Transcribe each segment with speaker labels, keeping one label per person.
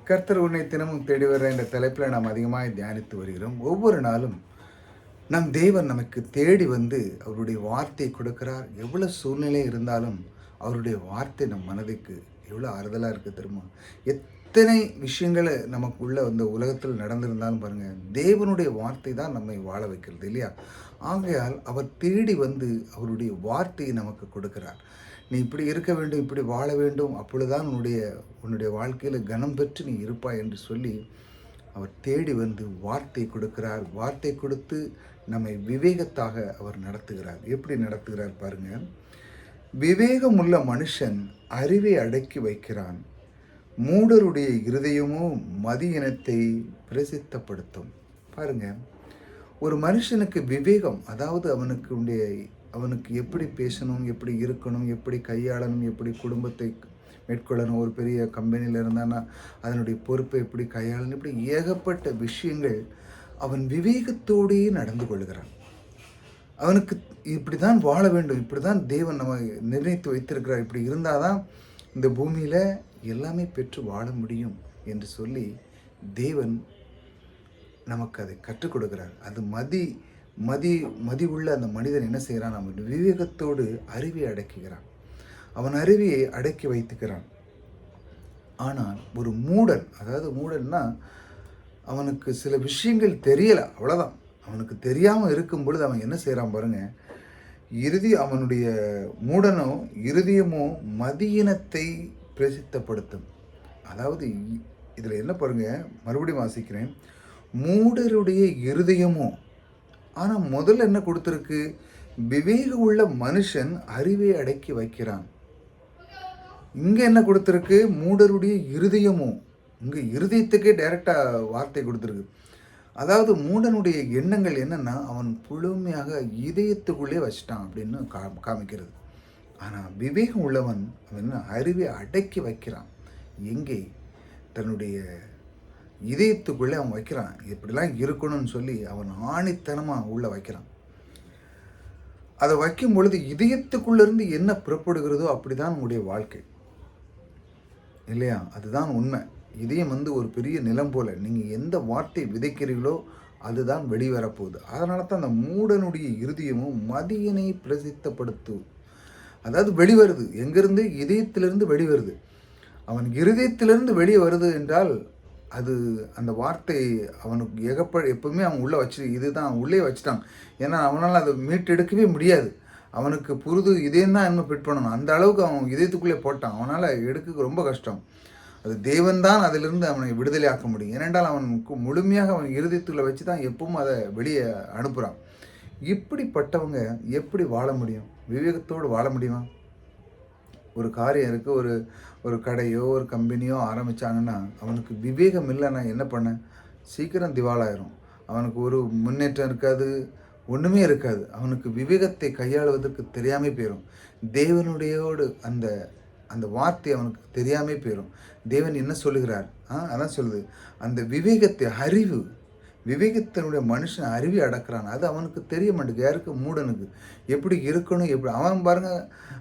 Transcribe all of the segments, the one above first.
Speaker 1: கர்த்தர் உன்னை தினமும் தேடி வர என்ற தலைப்பில் நாம் அதிகமாக தியானித்து வருகிறோம். ஒவ்வொரு நாளும் நம் தேவன் நமக்கு தேடி வந்து அவருடைய வார்த்தையை கொடுக்கிறார். எவ்வளோ சூழ்நிலை இருந்தாலும் அவருடைய வார்த்தை நம் மனதுக்கு எவ்வளோ ஆறுதலாக இருக்குது தெரியுமா? எத்தனை விஷயங்கள் நமக்குள்ள இந்த உலகத்தில் நடந்திருந்தாலும் பாருங்கள், தேவனுடைய வார்த்தை தான் நம்மை வாழ வைக்கிறது இல்லையா? ஆகையால் அவர் தேடி வந்து அவருடைய வார்த்தையை நமக்கு கொடுக்கிறார். நீ இப்படி இருக்க வேண்டும், இப்படி வாழ வேண்டும், அப்பொழுதுதான் உன்னுடைய வாழ்க்கையில் கனம் பெற்று நீ இருப்பாய் என்று சொல்லி அவர் தேடி வந்து வார்த்தை கொடுக்கிறார். வார்த்தை கொடுத்து நம்மை விவேகத்தாக அவர் நடத்துகிறார். எப்படி நடத்துகிறார் பாருங்க. விவேகமுள்ள மனுஷன் அறிவை அடக்கி வைக்கிறான், மூடருடைய இருதயமோ மதியினத்தை பிரசித்தப்படுத்தும். பாருங்க, ஒரு மனுஷனுக்கு விவேகம், அதாவது அவனுக்கு எப்படி பேசணும், எப்படி இருக்கணும், எப்படி கையாளணும், எப்படி குடும்பத்தை மேற்கொள்ளணும், ஒரு பெரிய கம்பெனியில் இருந்தான்னா அதனுடைய பொறுப்பை எப்படி கையாளணும், இப்படி ஏகப்பட்ட விஷயங்கள் அவன் விவேகத்தோடையே நடந்து கொள்கிறான். அவனுக்கு இப்படி தான் வாழ வேண்டும், இப்படி தான் தேவன் நம்ம நிர்ணயித்து வைத்திருக்கிறார், இப்படி இருந்தால் தான் இந்த பூமியில் எல்லாமே பெற்று வாழ முடியும் என்று சொல்லி தேவன் நமக்கு அதை கற்றுக் கொடுக்கிறார். அது மதி உள்ள அந்த மனிதன் என்ன செய்கிறான்? அவன் விவேகத்தோடு அறிவை அடக்குகிறான், அவன் அறிவியை அடக்கி வைத்துக்கிறான். ஆனால் ஒரு மூடன், அதாவது மூடன்னா அவனுக்கு சில விஷயங்கள் தெரியலை, அவ்வளோதான். அவனுக்கு தெரியாமல் இருக்கும் பொழுது அவன் என்ன செய்கிறான் பாருங்க. அவனுடைய மூடனோ இருதயமோ மதியினத்தை பிரசித்தப்படுத்தும். அதாவது இதில் என்ன பாருங்க, மறுபடியும் வாசிக்கிறேன். மூடருடைய இருதயமோ, ஆனால் முதல்ல என்ன கொடுத்துருக்கு? விவேகம் உள்ள மனுஷன் அறிவை அடக்கி வைக்கிறான். இங்கே என்ன கொடுத்துருக்கு? மூடருடைய இருதயமோ. இங்கே இருதயத்துக்கே டைரெக்டாக வார்த்தை கொடுத்துருக்கு. அதாவது மூடனுடைய எண்ணங்கள் என்னென்னா அவன் முழுமையாக இதயத்துக்குள்ளே வச்சிட்டான் அப்படின்னு காமிக்கிறது. ஆனால் விவேகம் உள்ளவன் அவன் அறிவை அடக்கி வைக்கிறான். எங்கே? தன்னுடைய இதயத்துக்குள்ளே அவன் வைக்கிறான். இப்படிலாம் இருக்கணும்னு சொல்லி அவன் ஆணித்தனமாக உள்ளே வைக்கிறான். அதை வைக்கும் பொழுது இதயத்துக்குள்ளேருந்து என்ன புறப்படுகிறதோ அப்படி தான் உங்களுடைய வாழ்க்கை இல்லையா? அதுதான் உண்மை. இதயம் ஒரு பெரிய நிலம் போல், நீங்கள் எந்த வார்த்தை விதைக்கிறீர்களோ அதுதான் வெளிவரப்போகுது. அதனால தான் அந்த மூடனுடைய இருதயமும் மதியினை பிரசித்தப்படுத்து. அதாவது வெளிவருது எங்கேருந்து? இதயத்திலிருந்து வெளிவருது. அவன் இருதயத்திலிருந்து வெளியே வருது என்றால் அது அந்த வார்த்தை அவனுக்கு எப்பவுமே அவன் உள்ளே இதுதான் உள்ளே வச்சுட்டான். ஏன்னா அவனால் அதை மீட்டெடுக்கவே முடியாது. அவனுக்கு புரிது இதயம் தான் என்ன ஃபிட் பண்ணணும், அந்த அளவுக்கு அவன் இதயத்துக்குள்ளே போட்டான். அவனால் எடுக்க ரொம்ப கஷ்டம். அது தேவன் தான் அதிலிருந்து அவனை விடுதலை ஆக்க முடியும். ஏனென்றால் அவனுக்கு முழுமையாக அவன் இருதயத்துக்குள்ளே வச்சு தான் எப்பவும் அதை வெளியே அனுப்புகிறான். இப்படிப்பட்டவங்க எப்படி வாழ முடியும்? விவேகத்தோடு வாழ முடியுமா? ஒரு காரியம் இருக்குது, ஒரு கடையோ ஒரு கம்பெனியோ ஆரம்பித்தாங்கன்னா அவனுக்கு விவேகம் இல்லைன்னா என்ன பண்ண? சீக்கிரம் திவாலாயிரும். அவனுக்கு ஒரு முன்னேற்றம் இருக்காது, ஒன்றுமே இருக்காது. அவனுக்கு விவேகத்தை கையாளுவதற்கு தெரியாமல் போயிடும். தேவனுடையோடு அந்த வார்த்தை அவனுக்கு தெரியாமல் போயிடும். தேவன் என்ன சொல்லுகிறார்? அதான் சொல்லுது, அந்த விவேகத்தினுடைய மனுஷன் அறிவி அடக்கிறான். அது அவனுக்கு தெரிய மாட்டேங்குது. யாருக்கு? மூடனுக்கு. எப்படி இருக்கணும், எப்படி அவன் பாருங்க.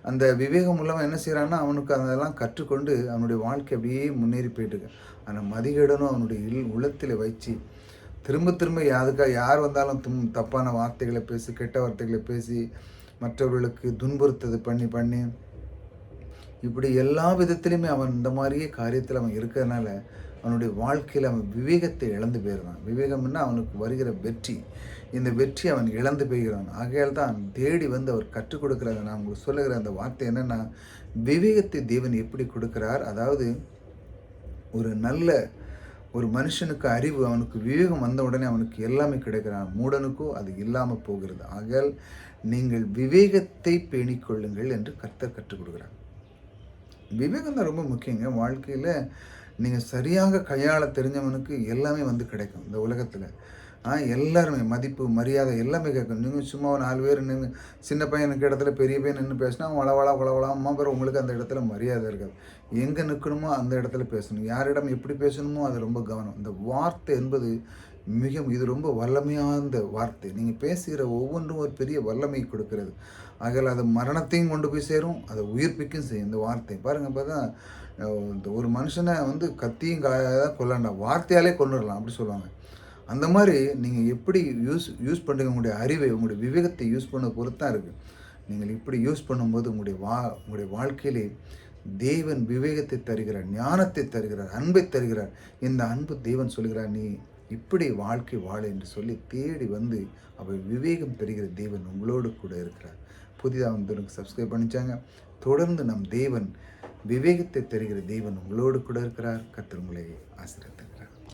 Speaker 1: அந்த விவேகம் உள்ளவன் என்ன செய்கிறான்னா அவனுக்கு அதெல்லாம் கற்றுக்கொண்டு அவனுடைய வாழ்க்கை அப்படியே முன்னேறி போயிட்டுருக்கு. ஆனால் மதிகேடனும் அவனுடைய உள்ளத்தில் வச்சு திரும்ப திரும்ப யார் வந்தாலும் தப்பான வார்த்தைகளை பேசி, கெட்ட வார்த்தைகளை பேசி, மற்றவர்களுக்கு துன்புறுத்தது பண்ணி இப்படி எல்லா விதத்திலையுமே அவன் இந்த மாதிரியே காரியத்தில் அவன் இருக்கிறதுனால அவனுடைய வாழ்க்கையில் அவன் விவேகத்தை இழந்து போயிடுறான். விவேகம்னா அவனுக்கு வருகிற வெற்றி, இந்த வெற்றி அவன் இழந்து போய்கிறான். ஆகையால் தான் தேடி வந்து அவர் கற்றுக் கொடுக்குறாங்க. நான் உங்களுக்கு சொல்லுகிற அந்த வார்த்தை என்னென்னா, விவேகத்தை தேவன் எப்படி கொடுக்கிறார்? அதாவது ஒரு மனுஷனுக்கு அறிவு, அவனுக்கு விவேகம் வந்த உடனே அவனுக்கு எல்லாமே கிடைக்கிறான். மூடனுக்கோ அது இல்லாமல் போகிறது. ஆகையால் நீங்கள் விவேகத்தை பேணிக்கொள்ளுங்கள் என்று கர்த்தர் கற்றுக் கொடுக்குறார். விவேகம் தான் ரொம்ப முக்கியங்க. வாழ்க்கையில் நீங்கள் சரியாக கையாள தெரிஞ்சவனுக்கு எல்லாமே கிடைக்கும் இந்த உலகத்தில். எல்லாருமே மதிப்பு, மரியாதை எல்லாமே கேட்கும். நீங்கள் சும்மா 4 பேர் நின்று சின்ன பையனுக்கு இடத்துல பெரிய பையன் நின்று பேசினா வளவளாமா பேர் உங்களுக்கு அந்த இடத்துல மரியாதை இருக்காது. எங்கே நிற்கணுமோ அந்த இடத்துல பேசணும், யாரிடம் எப்படி பேசணுமோ அது ரொம்ப கவனம். இந்த வார்த்தை என்பது மிகவும் இது ரொம்ப வல்லமையார்ந்த வார்த்தை. நீங்கள் பேசுகிற ஒவ்வொன்றும் ஒரு பெரிய வல்லமை கொடுக்கிறது. ஆகையால் அது மரணத்தையும் கொண்டு போய் சேரும், அதை உயிர்ப்பிக்கும் செய்யும் இந்த வார்த்தை. பாருங்கள், இப்போ தான் இந்த ஒரு மனுஷனை வந்து கத்தியும் தான் கொல்லண்டாம், வார்த்தையாலே கொன்னுடலாம் அப்படி சொல்லுவாங்க. அந்த மாதிரி நீங்கள் எப்படி யூஸ் பண்ணுறீங்க, உங்களுடைய அறிவை, உங்களுடைய விவேகத்தை யூஸ் பண்ண பொறுத்து தான் இருக்குது. நீங்கள் இப்படி யூஸ் பண்ணும்போது உங்களுடைய வாழ்க்கையிலே தேவன் விவேகத்தை தருகிறார், ஞானத்தை தருகிறார், அன்பை தருகிறார். இந்த அன்பு தேவன் சொல்கிறார், நீ இப்படி வாழ்க்கை வாழ என்று சொல்லி தேடி வந்து அவர் விவேகம் தருகிற தேவன் உங்களோடு கூட இருக்கிறார். புதிதாக வந்து சப்ஸ்கிரைப் பண்ணிச்சாங்க. தொடர்ந்து நம் தேவன் விவேகத்தை தருகிற தேவன் உங்களோடு கூட இருக்கிறார். கர்த்தர் உங்களை ஆசீர்வதிப்பார்.